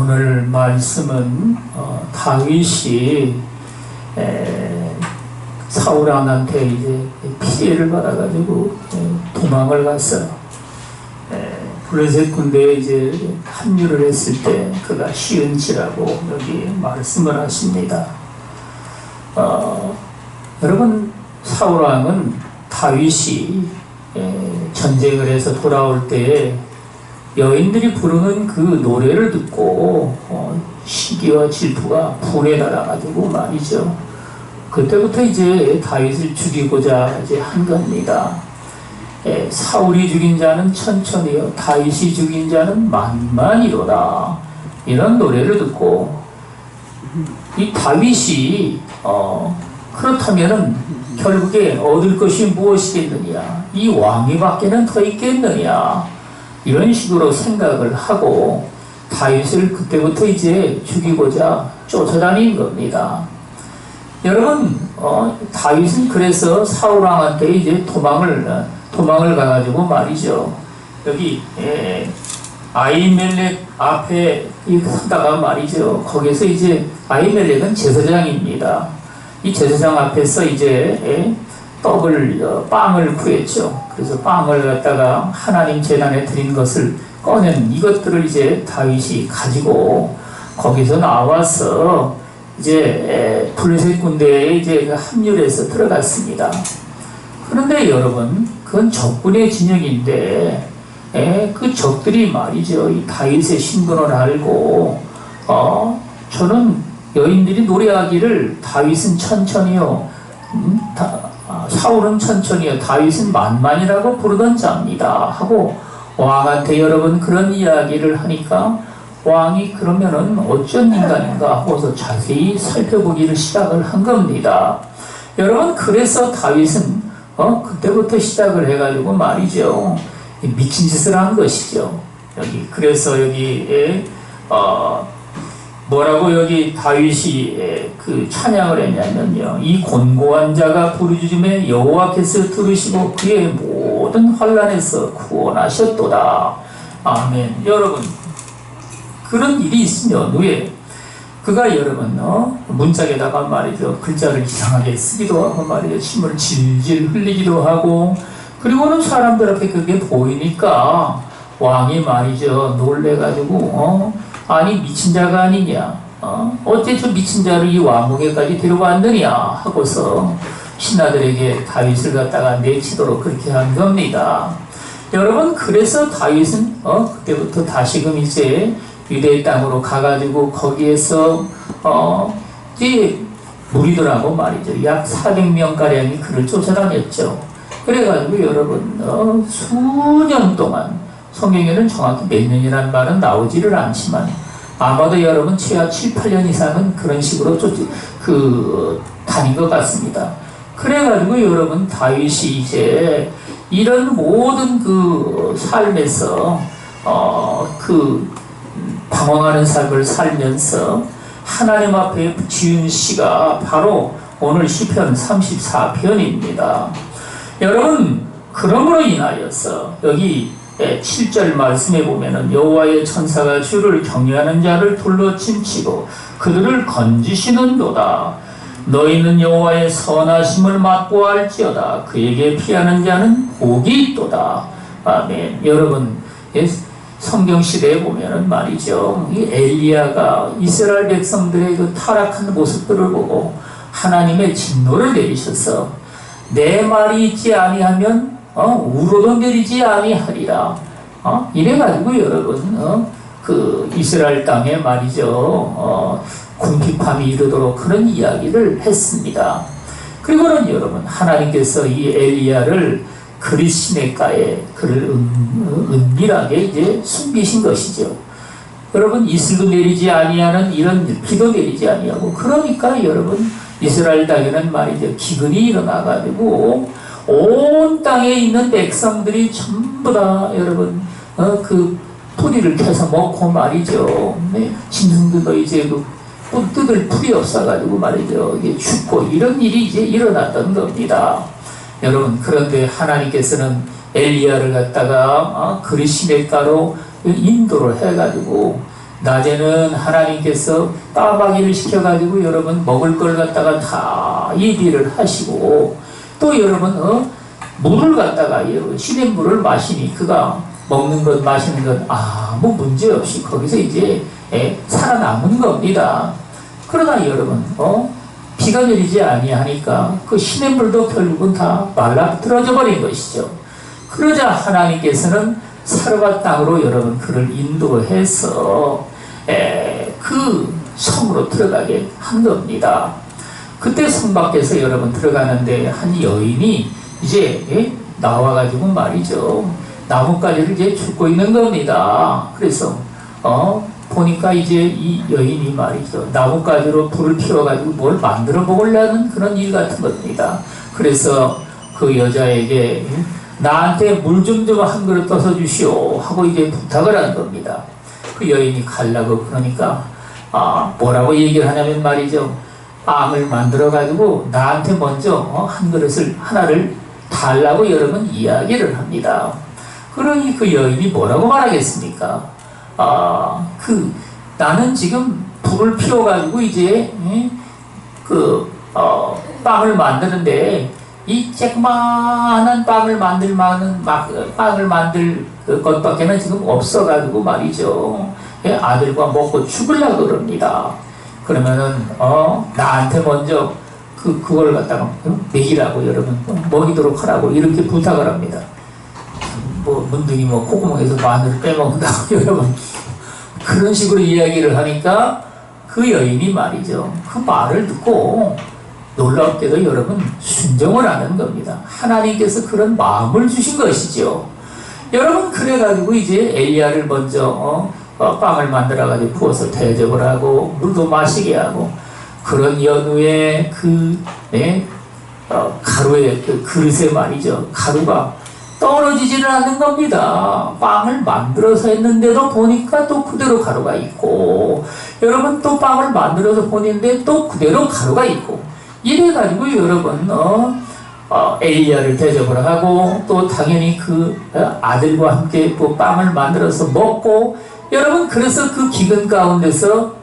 오늘 말씀은 다윗이 사울 왕한테 이제 피해를 받아가지고 도망을 갔어요. 블레셋 군대에 이제 합류를 했을 때 그가 시은지라고 여기 말씀을 하십니다. 여러분, 사울 왕은 다윗이 전쟁을 해서 돌아올 때 여인들이 부르는 그 노래를 듣고 시기와 질투가 불에 달아가지고 말이죠. 그때부터 이제 다윗을 죽이고자 이제 한 겁니다. 사울이 죽인 자는 천천히요, 다윗이 죽인 자는 만만이로다. 이런 노래를 듣고 이 다윗이 그렇다면은 결국에 얻을 것이 무엇이겠느냐? 이 왕위밖에는 더 있겠느냐? 이런 식으로 생각을 하고 다윗을 그때부터 이제 죽이고자 쫓아다닌 겁니다. 여러분, 다윗은 그래서 사울 왕한테 이제 도망을 가가지고 말이죠. 여기 아히멜렉 앞에 서다가 말이죠. 거기서 이제 아히멜렉은 제사장입니다. 이 제사장 앞에서 이제 빵을 구했죠. 그래서 빵을 갖다가 하나님 제단에 드린 것을 꺼낸 이것들을 이제 다윗이 가지고 거기서 나와서 이제 블레셋 군대에 이제 합류해서 들어갔습니다. 그런데 여러분, 그건 적군의 진영인데 그 적들이 말이죠, 이 다윗의 신분을 알고 저는 여인들이 노래하기를 다윗은 천천히요, 사울은 천천히요, 다윗은 만만이라고 부르던 자입니다 하고 왕한테 여러분 그런 이야기를 하니까 왕이 그러면은 어쩐 인간인가 하고서 자세히 살펴보기를 시작을 한 겁니다. 여러분, 그래서 다윗은 그때부터 시작을 해가지고 말이죠, 미친 짓을 한 것이죠. 그래서 여기에 뭐라고 여기 다윗이 그 찬양을 했냐면요, 이 곤고한 자가 부르짖음에 여호와께서 들으시고 그의 모든 환난에서 구원하셨도다. 아멘. 여러분, 그런 일이 있으면 왜 그가 여러분 문짝에다가 말이죠, 글자를 이상하게 쓰기도 하고 말이죠, 침을 질질 흘리기도 하고, 그리고는 사람들 앞에 그게 보이니까 왕이 말이죠 놀래가지고 아니 미친 자가 아니냐, 어째 저 미친 자를 이 왕궁에까지 데려왔느냐 하고서 신하들에게 다윗을 갖다가 내치도록 그렇게 한 겁니다. 여러분, 그래서 다윗은 그때부터 다시금 이제 유대의 땅으로 가가지고 거기에서 이제 무리들하고 말이죠, 약 400명가량이 그를 쫓아다녔죠. 그래가지고 여러분 수년 동안, 성경에는 정확히 몇 년이라는 말은 나오지를 않지만 아마도 여러분 최하 7, 8년 이상은 그런 식으로 다닌 것 같습니다. 그래가지고 여러분 다윗이 이제 이런 모든 그 삶에서 방황하는 삶을 살면서 하나님 앞에 지은 시가 바로 오늘 시편 34편입니다. 여러분, 그러므로 인하여서 여기 7절 말씀에 보면은 여호와의 천사가 주를 경외하는 자를 둘러 침치고 그들을 건지시는도다. 너희는 여호와의 선하심을 맛보아 알지어다. 그에게 피하는 자는 복이 있도다. 아멘. 여러분, 성경 시대에 보면은 말이죠, 이 엘리야가 이스라엘 백성들의 그 타락한 모습들을 보고 하나님의 진노를 내리셔서 내 말이 있지 아니하면 우로도 내리지 아니하리라. 이래가지고 여러분 그 이스라엘 땅에 말이죠 궁핍함이 이르도록 그런 이야기를 했습니다. 그리고는 여러분, 하나님께서 이 엘리야를 그리 시냇가에 그를 은밀하게 이제 숨기신 것이죠. 여러분, 이슬도 내리지 아니하는 이런 비도 내리지 아니하고, 그러니까 여러분 이스라엘 땅에는 말이죠 기근이 일어나가지고 온 땅에 있는 백성들이 전부 다 여러분 그 뿌리를 캐서 먹고 말이죠, 짐승들도 이제 뜯을 풀이 없어가지고 말이죠 이게 죽고 이런 일이 이제 일어났던 겁니다. 여러분, 그런데 하나님께서는 엘리야를 갖다가 그리 시냇가로 인도를 해가지고 낮에는 하나님께서 따박이를 시켜가지고 여러분 먹을 걸 갖다가 다 예비를 하시고, 또 여러분 물을 갖다가 여러분 시냇물을 마시니 그가 먹는 것 마시는 것 아무 문제 없이 거기서 이제 살아남은 겁니다. 그러나 여러분 비가 내리지 아니하니까 그 시냇물도 결국은 다 말라들어져 버린 것이죠. 그러자 하나님께서는 사르밧 땅으로 여러분 그를 인도해서 그 성으로 들어가게 한 겁니다. 그때 성 밖에서 여러분 들어가는데 한 여인이 이제 나와가지고 말이죠, 나뭇가지를 이제 줍고 있는 겁니다. 그래서 보니까 이제 이 여인이 말이죠, 나뭇가지로 불을 피워가지고 뭘 만들어 먹으려는 그런 일 같은 겁니다. 그래서 그 여자에게 나한테 물 좀 한 그릇 떠서 주시오 하고 이제 부탁을 한 겁니다. 그 여인이 가려고 그러니까 뭐라고 얘기를 하냐면 말이죠, 빵을 만들어 가지고 나한테 먼저 한 그릇을 하나를 달라고 여러분 이야기를 합니다. 그러니 그 여인이 뭐라고 말하겠습니까? 나는 지금 불을 피워 가지고 이제 빵을 만드는데 이 쬐그만한 빵을 만들 것밖에는 지금 없어가지고 말이죠, 아들과 먹고 죽으려고 그럽니다. 그러면은 나한테 먼저 그걸 갖다가 먹이라고 여러분 먹이도록 하라고 이렇게 부탁을 합니다. 문득이 콧구멍에서 마늘을 빼먹는다고 여러분 그런 식으로 이야기를 하니까 그 여인이 말이죠, 그 말을 듣고 놀랍게도 여러분 순종을 하는 겁니다. 하나님께서 그런 마음을 주신 것이죠. 여러분 그래가지고 이제 엘리야를 먼저 빵을 만들어가지고 부어서 대접을 하고 물도 마시게 하고, 그런 연후에 가루의 그 그릇에 말이죠, 가루가 떨어지지를 않는 겁니다. 빵을 만들어서 했는데도 보니까 또 그대로 가루가 있고, 여러분 또 빵을 만들어서 보는데 또 그대로 가루가 있고, 이래가지고 여러분 엘리야를 대접을 하고 또 당연히 그 아들과 함께 그 빵을 만들어서 먹고, 여러분 그래서 그 기근 가운데서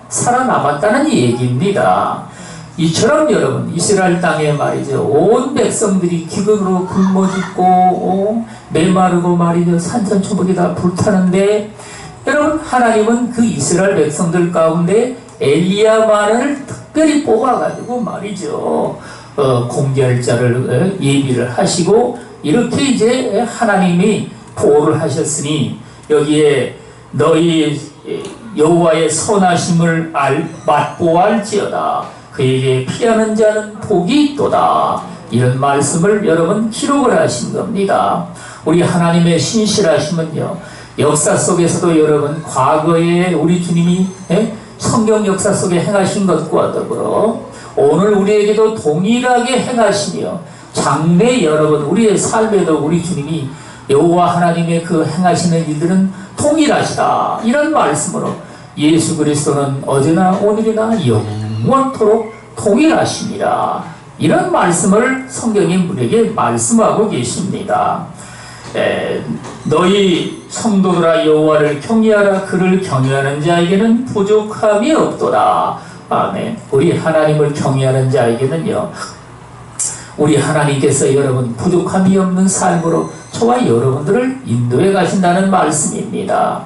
살아남았다는 얘기입니다. 이처럼 여러분 이스라엘 땅에 말이죠, 온 백성들이 기근으로 굶어 죽고 메마르고 말이죠, 산천초목이 다 불타는데, 여러분 하나님은 그 이스라엘 백성들 가운데 엘리야만을 특별히 뽑아가지고 말이죠, 공결자를 예비를 하시고 이렇게 이제 하나님이 보호를 하셨으니, 여기에 너희 여호와의 선하심을 맛보아할지어다, 그에게 피하는 자는 복이 있도다, 이런 말씀을 여러분 기록을 하신 겁니다. 우리 하나님의 신실하심은요, 역사 속에서도 여러분 과거에 우리 주님이 성경 역사 속에 행하신 것과 더불어 오늘 우리에게도 동일하게 행하시며, 장래 여러분 우리의 삶에도 우리 주님이 여호와 하나님의 그 행하시는 일들은 동일하시다, 이런 말씀으로 예수 그리스도는 어제나 오늘이나 영원토록 동일하십니다, 이런 말씀을 성경이 우리에게 말씀하고 계십니다. 너희 성도들아 여호와를 경외하라, 그를 경외하는 자에게는 부족함이 없도다. 아멘. 우리 하나님을 경외하는 자에게는요, 우리 하나님께서 여러분 부족함이 없는 삶으로 저와 여러분들을 인도해 가신다는 말씀입니다.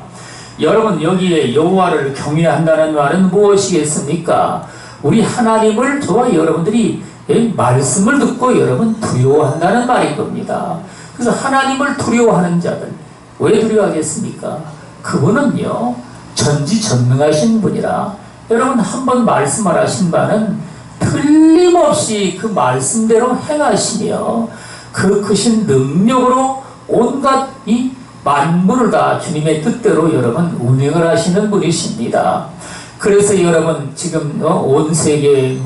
여러분 여기에 여호와를 경외한다는 말은 무엇이겠습니까? 우리 하나님을 저와 여러분들이 말씀을 듣고 여러분 두려워한다는 말인 겁니다. 그래서 하나님을 두려워하는 자들, 왜 두려워하겠습니까? 그분은요 전지전능하신 분이라 여러분 한번 말씀하신 바는 틀림없이 그 말씀대로 행하시며 그 크신 능력으로 온갖 이 만물을 다 주님의 뜻대로 여러분 운행을 하시는 분이십니다. 그래서 여러분 지금 온 세계에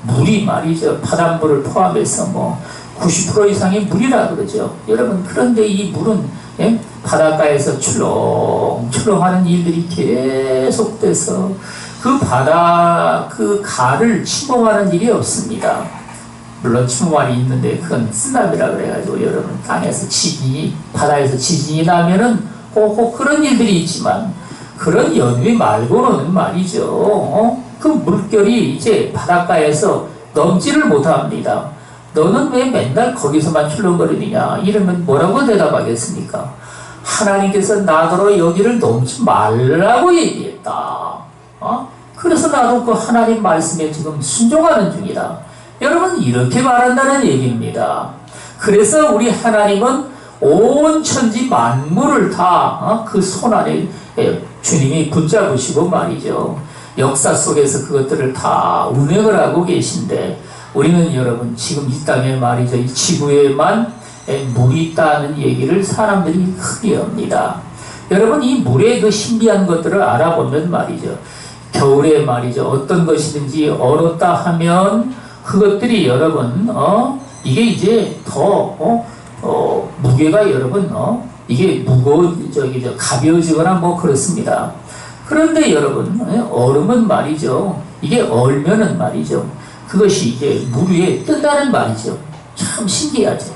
물이 말이죠, 바닷물을 포함해서 90% 이상이 물이라 그러죠. 여러분 그런데 이 물은 바닷가에서 출렁출렁하는 일들이 계속돼서 그 바다 그 가를 침범하는 일이 없습니다. 물론 침범이 있는데 그건 쓰나미라 그래가지고 여러분 땅에서 바다에서 지진이 나면은 혹 그런 일들이 있지만, 그런 연위 말고는 말이죠. 그 물결이 이제 바닷가에서 넘지를 못합니다. 너는 왜 맨날 거기서만 출렁거리느냐? 이러면 뭐라고 대답하겠습니까? 하나님께서 나더러 여기를 넘지 말라고 얘기했다. 그래서 나도 그 하나님 말씀에 지금 순종하는 중이다. 여러분, 이렇게 말한다는 얘기입니다. 그래서 우리 하나님은 온 천지 만물을 다 그 손 안에 주님이 붙잡으시고 말이죠. 역사 속에서 그것들을 다 운행을 하고 계신데, 우리는 여러분 지금 이 땅에 말이죠, 이 지구에만 물이 있다는 얘기를 사람들이 크게 합니다. 여러분, 이 물의 그 신비한 것들을 알아보면 말이죠, 겨울에 말이죠, 어떤 것이든지 얼었다 하면 그것들이 여러분 이게 이제 더 무게가 여러분 이게 가벼워지거나 뭐 그렇습니다. 그런데 여러분, 얼음은 말이죠, 이게 얼면은 말이죠, 그것이 이제 물 위에 뜬다는 말이죠. 참 신기하죠.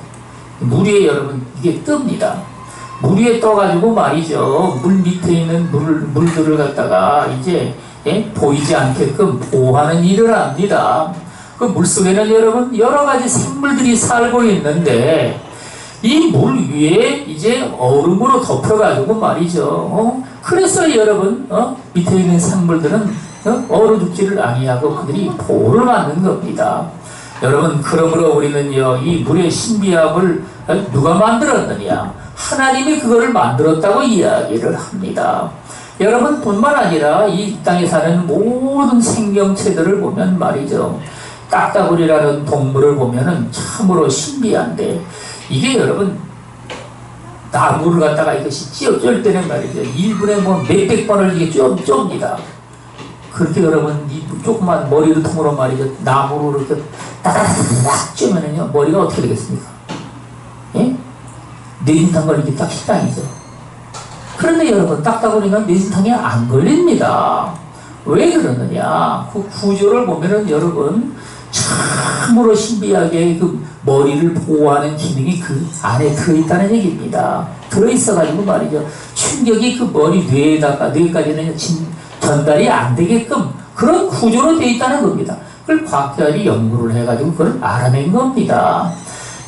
물 위에 여러분 이게 뜹니다. 물 위에 떠가지고 말이죠, 물 밑에 있는 물들을 갖다가 이제 보이지 않게끔 보호하는 일을 합니다. 그 물속에는 여러분 여러 가지 생물들이 살고 있는데, 이 물 위에 이제 얼음으로 덮여가지고 말이죠. 그래서 여러분 밑에 있는 생물들은 얼어 죽지를 아니하고 그들이 보호를 받는 겁니다. 여러분, 그러므로 우리는요, 이 물의 신비함을 누가 만들었느냐? 하나님이 그거를 만들었다고 이야기를 합니다. 여러분, 뿐만 아니라 이 땅에 사는 모든 생명체들을 보면 말이죠, 딱따구리라는 동물을 보면은 참으로 신비한데, 이게 여러분 나무를 갖다가 이것이 쩔 때는 말이죠, 1분에 뭐 몇백 번을 이게 쫌니다. 그렇게 여러분 이 조그만 머리를 통으로 말이죠, 나무로 이렇게 따다다닥 쬐면은요, 머리가 어떻게 되겠습니까? 예? 뇌진탕 걸리기 딱 식당이죠. 그런데 여러분, 딱따구리가 뇌진탕에 안 걸립니다. 왜 그러느냐? 그 구조를 보면은 여러분 참으로 신비하게 그 머리를 보호하는 기능이 그 안에 들어있다는 얘기입니다. 들어있어가지고 말이죠, 충격이 그 머리 뇌까지는 전달이 안 되게끔 그런 구조로 되어 있다는 겁니다. 그걸 과학자들이 연구를 해가지고 그걸 알아낸 겁니다.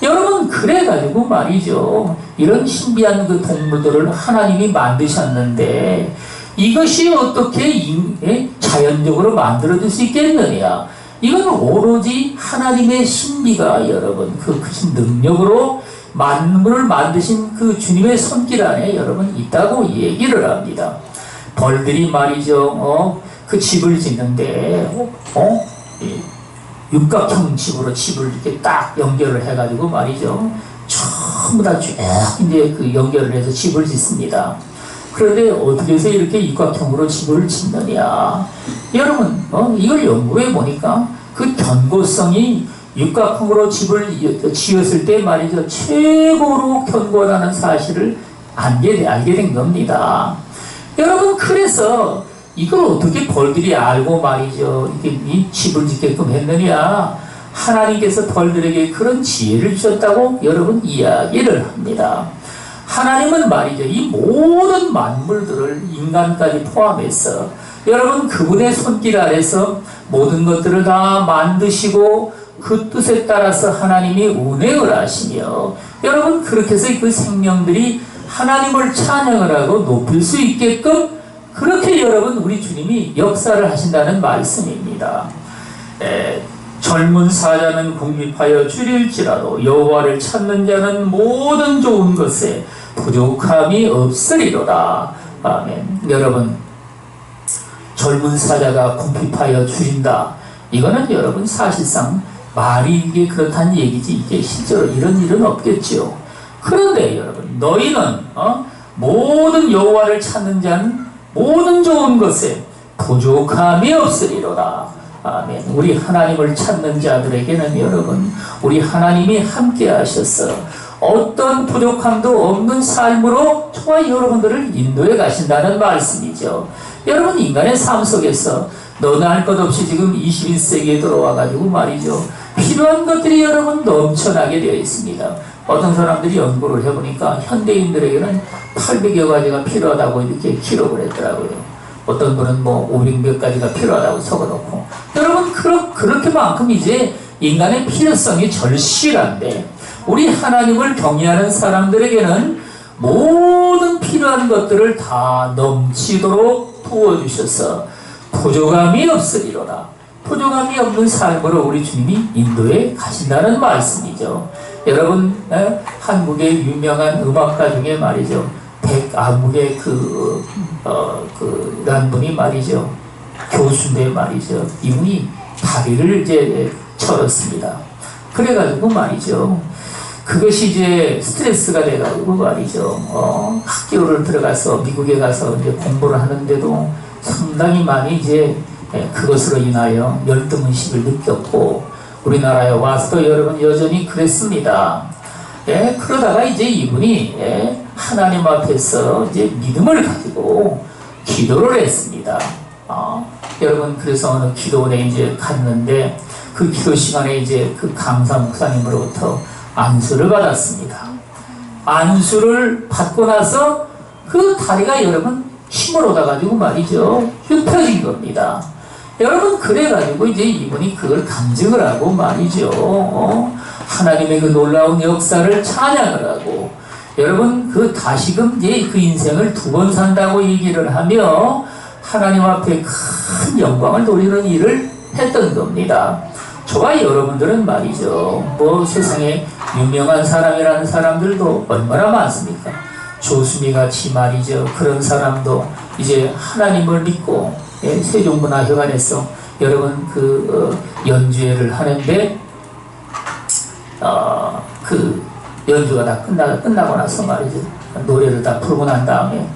여러분, 그래가지고 말이죠, 이런 신비한 그 동물들을 하나님이 만드셨는데, 이것이 어떻게 자연적으로 만들어질 수 있겠느냐? 이건 오로지 하나님의 신비가 여러분 그 크신 능력으로 만물을 만드신 그 주님의 손길 안에 여러분 있다고 얘기를 합니다. 벌들이 말이죠, 그 집을 짓는데 육각형 집으로 집을 이렇게 딱 연결을 해가지고 말이죠, 전부 다 쭉 이제 그 연결을 해서 집을 짓습니다. 그런데 어떻게 해서 이렇게 육각형으로 집을 짓느냐? 여러분, 이걸 연구해 보니까 그 견고성이 육각형으로 집을 지었을 때 말이죠, 최고로 견고하다는 사실을 알게 된 겁니다. 여러분, 그래서 이걸 어떻게 벌들이 알고 말이죠, 이게 이 집을 짓게끔 했느냐? 하나님께서 벌들에게 그런 지혜를 주셨다고 여러분 이야기를 합니다. 하나님은 말이죠, 이 모든 만물들을 인간까지 포함해서 여러분 그분의 손길 아래서 모든 것들을 다 만드시고 그 뜻에 따라서 하나님이 운행을 하시며, 여러분 그렇게 해서 그 생명들이 하나님을 찬양을 하고 높일 수 있게끔 그렇게 여러분 우리 주님이 역사를 하신다는 말씀입니다. 젊은 사자는 궁핍하여 줄일지라도 여호와를 찾는 자는 모든 좋은 것에 부족함이 없으리로다. 아멘. 여러분, 젊은 사자가 궁핍하여 줄인다, 이거는 여러분 사실상 말이 이게 그렇다는 얘기지, 이게 실제로 이런 일은 없겠죠. 그런데 여러분, 너희는 모든 여호와를 찾는 자는 모든 좋은 것에 부족함이 없으리로다. 아멘. 우리 하나님을 찾는 자들에게는 여러분, 우리 하나님이 함께 하셔서 어떤 부족함도 없는 삶으로 저와 여러분들을 인도해 가신다는 말씀이죠. 여러분, 인간의 삶 속에서 너나 할 것 없이 지금 21세기에 들어와 가지고 말이죠, 필요한 것들이 여러분 넘쳐나게 되어 있습니다. 어떤 사람들이 연구를 해보니까 현대인들에게는 800여 가지가 필요하다고 이렇게 기록을 했더라고요. 어떤 분은 뭐 500몇 가지가 필요하다고 적어놓고. 여러분, 그렇게만큼 이제 인간의 필요성이 절실한데, 우리 하나님을 경외하는 사람들에게는 모든 필요한 것들을 다 넘치도록 부어주셔서 부족함이 없으리로다. 부족함이 없는 삶으로 우리 주님이 인도에 가신다는 말씀이죠. 여러분, 한국의 유명한 음악가 중에 말이죠, 백아무개 란 분이 말이죠, 교수인데 말이죠, 이분이 다리를 이제 철었습니다. 그래가지고 말이죠, 그것이 이제 스트레스가 돼가지고 말이죠, 학교를 들어가서 미국에 가서 이제 공부를 하는데도 상당히 많이 이제 그것으로 인하여 열등의식을 느꼈고, 우리나라에 와서도 여러분 여전히 그랬습니다. 그러다가 이제 이분이 하나님 앞에서 이제 믿음을 가지고 기도를 했습니다. 여러분, 그래서 어느 기도원에 이제 갔는데, 그 기도 시간에 이제 그 강사 목사님으로부터 안수를 받았습니다. 안수를 받고 나서 그 다리가 여러분 힘을 얻어가지고 말이죠, 펴진 겁니다. 여러분, 그래가지고 이제 이분이 그걸 감증을 하고 말이죠, 하나님의 그 놀라운 역사를 찬양을 하고, 여러분, 그 다시금 이제 그 인생을 2번 산다고 얘기를 하며 하나님 앞에 큰 영광을 돌리는 일을 했던 겁니다. 저와 여러분들은 말이죠, 뭐 세상에 유명한 사람이라는 사람들도 얼마나 많습니까? 조수미 같이 말이죠, 그런 사람도 이제 하나님을 믿고 세종문화회관에서 여러분 연주회를 하는데, 그 연주가 다 끝나고 나서 말이죠, 노래를 다 부르고 난 다음에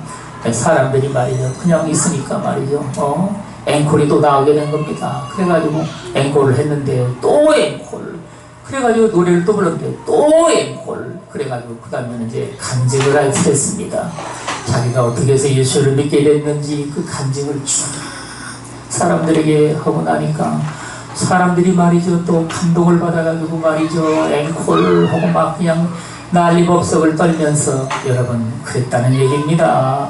사람들이 말이죠, 그냥 있으니까 말이죠, 앵콜이 또 나오게 된 겁니다. 그래가지고 앵콜을 했는데 또 앵콜, 그래가지고 노래를 또 불렀는데 또 앵콜, 그래가지고 그 다음에는 이제 간증을 했습니다. 자기가 어떻게 해서 예수를 믿게 됐는지 그 간증을 쭉 사람들에게 하고 나니까, 사람들이 말이죠, 또 감동을 받아가지고 말이죠, 앵콜을 하고 막 그냥 난리법석을 떨면서 여러분 그랬다는 얘기입니다.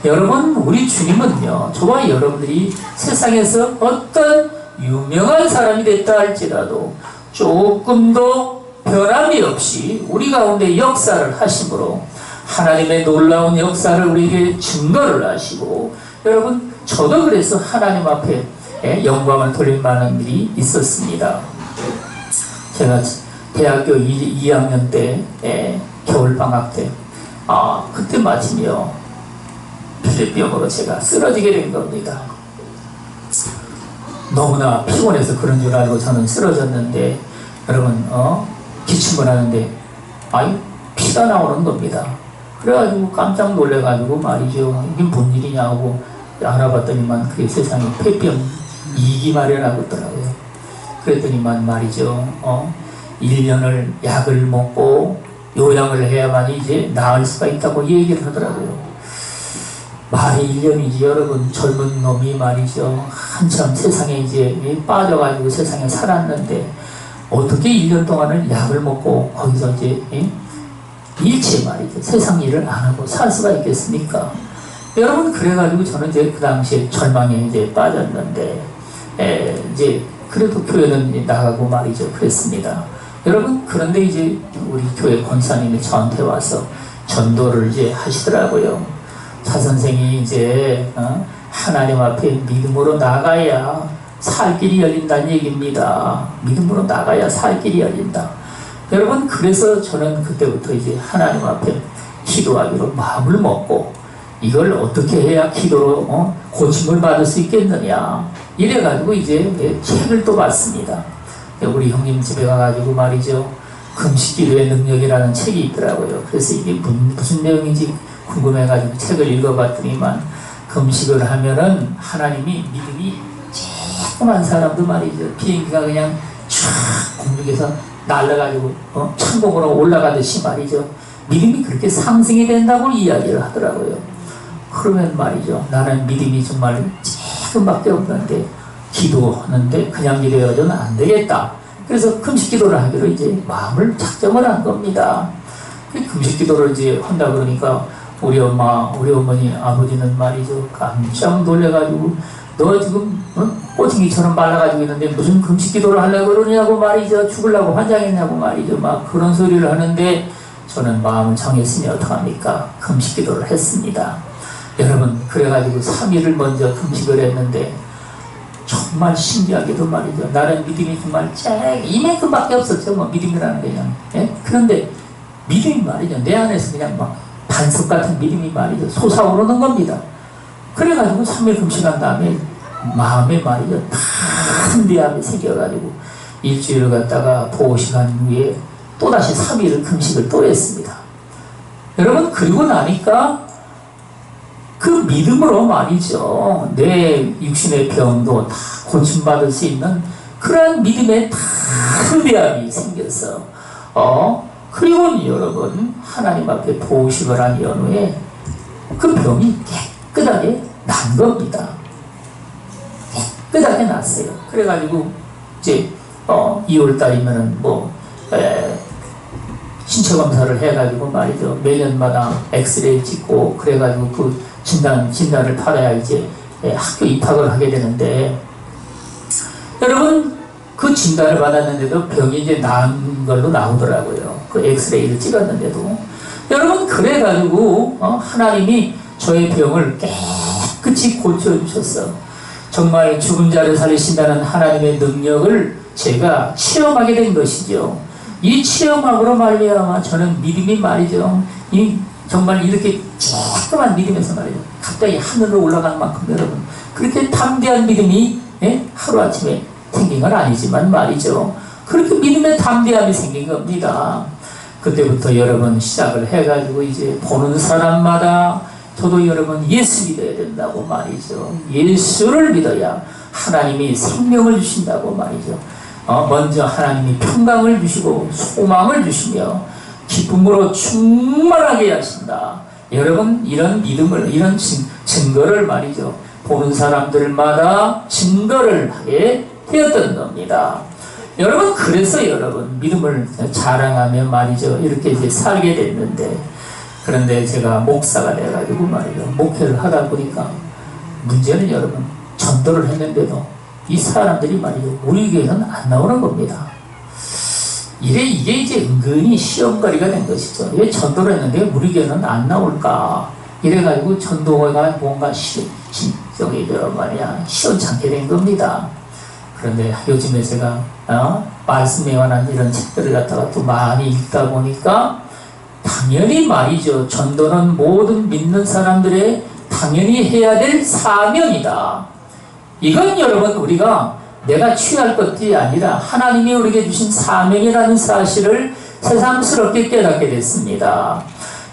여러분, 우리 주님은요, 저와 여러분들이 세상에서 어떤 유명한 사람이 됐다 할지라도 조금도 변함이 없이 우리 가운데 역사를 하심으로 하나님의 놀라운 역사를 우리에게 증거를 하시고, 여러분, 저도 그래서 하나님 앞에 영광을 돌릴 만한 일이 있었습니다. 제가 대학교 2학년 때 겨울방학 때 그때 마침요 필리병으로 제가 쓰러지게 된 겁니다. 너무나 피곤해서 그런 줄 알고 저는 쓰러졌는데, 여러분 기침을 하는데 피가 나오는 겁니다. 그래가지고 깜짝 놀래가지고 말이죠, 이게 뭔 일이냐고 알아봤더니만 그게 세상에 폐병 2기 마련하고 있더라고요. 그랬더니만 말이죠, 1년을 약을 먹고 요양을 해야만 이제 나을 수가 있다고 얘기를 하더라고요. 말이 1년이지 여러분. 젊은 놈이 말이죠, 한참 세상에 이제 빠져가지고 세상에 살았는데 어떻게 1년 동안을 약을 먹고 거기서 이제 일체 말이죠, 세상 일을 안 하고 살 수가 있겠습니까? 여러분, 그래가지고 저는 이제 그 당시에 절망에 이제 빠졌는데, 이제 그래도 교회는 나가고 말이죠, 그랬습니다. 여러분, 그런데 이제 우리 교회 권사님이 저한테 와서 전도를 이제 하시더라고요. 차 선생이 이제 하나님 앞에 믿음으로 나가야 살 길이 열린다는 얘기입니다. 믿음으로 나가야 살 길이 열린다. 여러분, 그래서 저는 그때부터 이제 하나님 앞에 기도하기로 마음을 먹고, 이걸 어떻게 해야 기도로 고침을 받을 수 있겠느냐, 이래가지고 이제 책을 또 봤습니다. 우리 형님 집에 가가지고 말이죠, 금식기도의 능력이라는 책이 있더라고요. 그래서 이게 무슨 내용인지 궁금해가지고 책을 읽어봤더니만, 금식을 하면은 하나님이 믿음이 조그만 사람도 말이죠, 비행기가 그냥 쫙 공중에서 날아가지고 천국으로 올라가듯이 말이죠, 믿음이 그렇게 상승이 된다고 이야기를 하더라고요. 그러면 말이죠, 나는 믿음이 정말 조금밖에 없는데 기도하는데 그냥 기도해가지고는 안 되겠다. 그래서 금식 기도를 하기로 이제 마음을 작정을 한 겁니다. 금식 기도를 이제 한다 그러니까 우리 엄마, 우리 어머니, 아버지는 말이죠. 깜짝 놀래가지고, 너 지금, 꼬챙이처럼 말라가지고 있는데 무슨 금식 기도를 하려고 그러냐고 말이죠. 죽으려고 환장했냐고 말이죠. 막 그런 소리를 하는데 저는 마음을 정했으니 어떡합니까? 금식 기도를 했습니다. 여러분, 그래가지고 3일을 먼저 금식을 했는데 정말 신기하게도 말이죠. 나는 믿음이 정말 이만큼밖에 없었죠. 뭐 믿음이라는 게 그냥. 예? 그런데 믿음이 말이죠. 내 안에서 그냥 막 반석 같은 믿음이 말이죠. 솟아오르는 겁니다. 그래가지고 3일 금식한 다음에 마음에 말이죠. 담대함이 생겨가지고 일주일을 갖다가 보호시간 후에 또다시 3일을 금식을 또 했습니다. 여러분, 그리고 나니까 그 믿음으로 말이죠. 내 육신의 병도 다 고침받을 수 있는 그러한 믿음의 담대함이 생겨서 그리고 여러분, 하나님 앞에 보호식을 한 연후에 그 병이 깨끗하게 난 겁니다. 깨끗하게 났어요. 그래가지고 이제 2월달이면은 신체 검사를 해가지고 말이죠. 매년마다 엑스레이 찍고 그래가지고 그 진단을 받아야 이제 학교 입학을 하게 되는데, 여러분, 그 진단을 받았는데도 병이 이제 나은 걸로 나오더라고요. 그 엑스레이를 찍었는데도. 여러분, 그래가지고 하나님이 저의 병을 깨끗이 고쳐주셨어. 정말 죽은 자를 살리신다는 하나님의 능력을 제가 체험하게 된 것이죠. 이 체험함으로 말미암아 저는 믿음이 말이죠. 정말 이렇게 조그만 믿음에서 말이죠. 갑자기 하늘로 올라간 만큼 여러분, 그렇게 담대한 믿음이 하루아침에 생긴 건 아니지만 말이죠. 그렇게 믿음의 담대함이 생긴 겁니다. 그때부터 여러분 시작을 해가지고 이제 보는 사람마다 저도 여러분 예수 믿어야 된다고 말이죠. 예수를 믿어야 하나님이 생명을 주신다고 말이죠. 먼저 하나님이 평강을 주시고 소망을 주시며 기쁨으로 충만하게 하신다. 여러분, 이런 믿음을, 이런 증거를 말이죠. 보는 사람들마다 증거를 하게 되었던 겁니다. 여러분, 그래서 여러분 믿음을 자랑하며 말이죠. 이렇게 이제 살게 됐는데, 그런데 제가 목사가 돼가지고 말이죠. 목회를 하다 보니까 문제는 여러분, 전도를 했는데도 이 사람들이 말이죠. 우리 교회는 안 나오는 겁니다. 이게 이제 은근히 시험거리가 된 것이죠. 왜 전도를 했는데 우리 교회는 안 나올까? 이래가지고 전도가 뭔가 시원찮게 된 겁니다. 그런데 요즘에 제가 말씀에 관한 이런 책들을 갖다가 또 많이 읽다 보니까 당연히 말이죠. 전도는 모든 믿는 사람들의 당연히 해야 될 사명이다. 이건 여러분 우리가 내가 취할 것이 아니라 하나님이 우리에게 주신 사명이라는 사실을 새삼스럽게 깨닫게 됐습니다.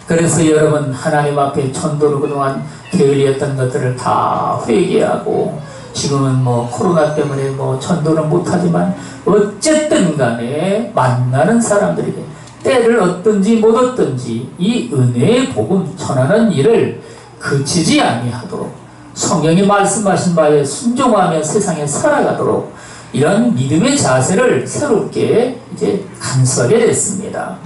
그래서 여러분 하나님 앞에 전도를 그동안 게을리했던 것들을 다 회개하고, 지금은 코로나 때문에 전도는 못하지만 어쨌든 간에 만나는 사람들에게 때를 얻든지 못 얻든지 이 은혜의 복음 전하는 일을 그치지 아니하도록 성경이 말씀하신 바에 순종하며 세상에 살아가도록 이런 믿음의 자세를 새롭게 이제 간수하게 됐습니다.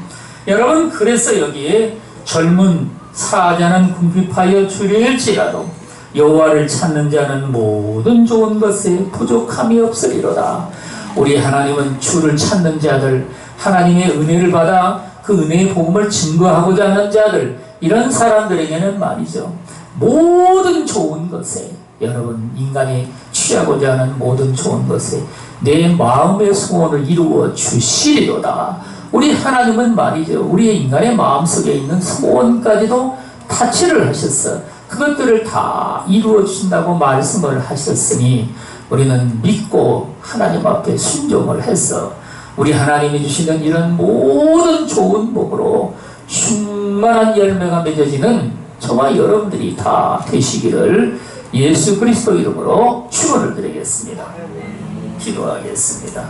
여러분, 그래서 여기에 젊은 사자는 궁핍하여 주일지라도 여호와를 찾는 자는 모든 좋은 것에 부족함이 없으리로다. 우리 하나님은 주를 찾는 자들, 하나님의 은혜를 받아 그 은혜의 복음을 증거하고자 하는 자들, 이런 사람들에게는 말이죠. 모든 좋은 것에, 여러분 인간이 취하고자 하는 모든 좋은 것에 내 마음의 소원을 이루어 주시리로다. 우리 하나님은 말이죠. 우리의 인간의 마음속에 있는 소원까지도 타치를 하셨어. 그것들을 다 이루어 주신다고 말씀을 하셨으니 우리는 믿고 하나님 앞에 순종을 해서 우리 하나님이 주시는 이런 모든 좋은 복으로 충만한 열매가 맺어지는 저와 여러분들이 다 되시기를 예수 그리스도 이름으로 축원을 드리겠습니다. 기도하겠습니다.